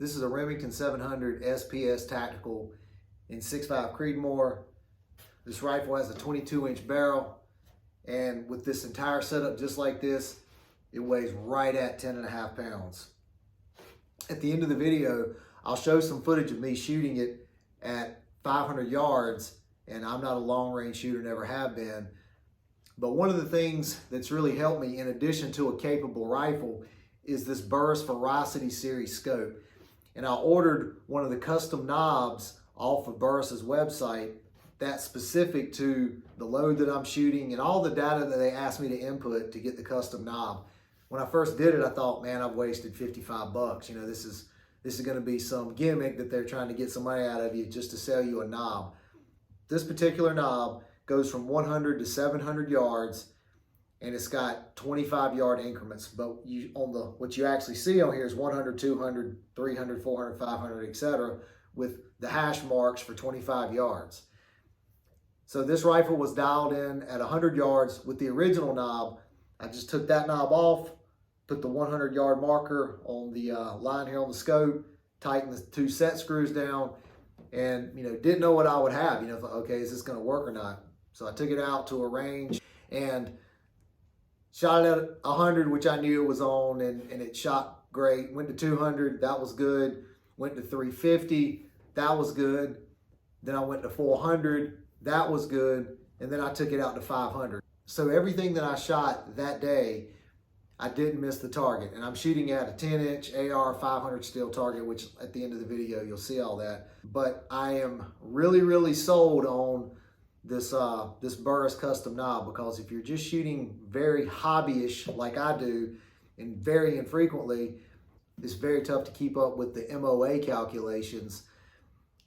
This is a Remington 700 SPS Tactical in 6.5 Creedmoor. This rifle has a 22-inch barrel, and with this entire setup just like this, it weighs right at 10.5 pounds. At the end of the video, I'll show some footage of me shooting it at 500 yards, and I'm not a long-range shooter, never have been. But one of the things that's really helped me, in addition to a capable rifle, is this Burris Veracity Scope. And I ordered one of the custom knobs off of Burris's website that's specific to the load that I'm shooting and all the data that they asked me to input to get the custom knob. When I first did it, I thought, man, I've wasted 55 bucks. You know, this is going to be some gimmick that they're trying to get some money out of you just to sell you a knob. This particular knob goes from 100 to 700 yards, and it's got 25-yard increments. But what you actually see on here is 100, 200, 300, 400, 500, etc., with the hash marks for 25 yards. So this rifle was dialed in at 100 yards with the original knob. I just took that knob off, put the 100-yard marker on the line here on the scope, tightened the 2 set screws down, and didn't know what I would have. Thought, okay, is this going to work or not? So I took it out to a range and shot it at 100, which I knew it was on, and it shot great. Went to 200, that was good. Went to 350, that was good. Then I went to 400, that was good. And then I took it out to 500. So everything that I shot that day, I didn't miss the target. And I'm shooting at a 10-inch AR 500 steel target, which at the end of the video, you'll see all that. But I am really, really sold on this Burris custom knob, because if you're just shooting very hobbyish like I do and very infrequently, it's very tough to keep up with the MOA calculations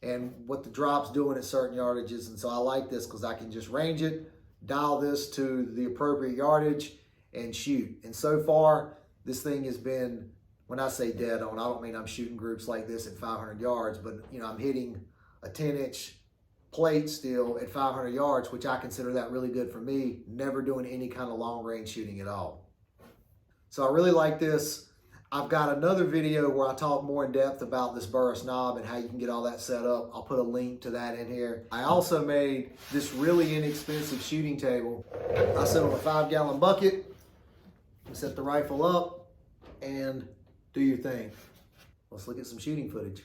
and what the drop's doing at certain yardages. And so I like this because I can just range it, dial this to the appropriate yardage, and shoot. And so far, this thing has been, when I say dead on, I don't mean I'm shooting groups like this at 500 yards, but I'm hitting a 10-inch plate still at 500 yards, which I consider that really good for me, never doing any kind of long range shooting at all. So I really like this. I've got another video where I talk more in depth about this Burris knob and how you can get all that set up. I'll put a link to that in here. I also made this really inexpensive shooting table. I set on a 5-gallon bucket, set the rifle up, and do your thing. Let's look at some shooting footage.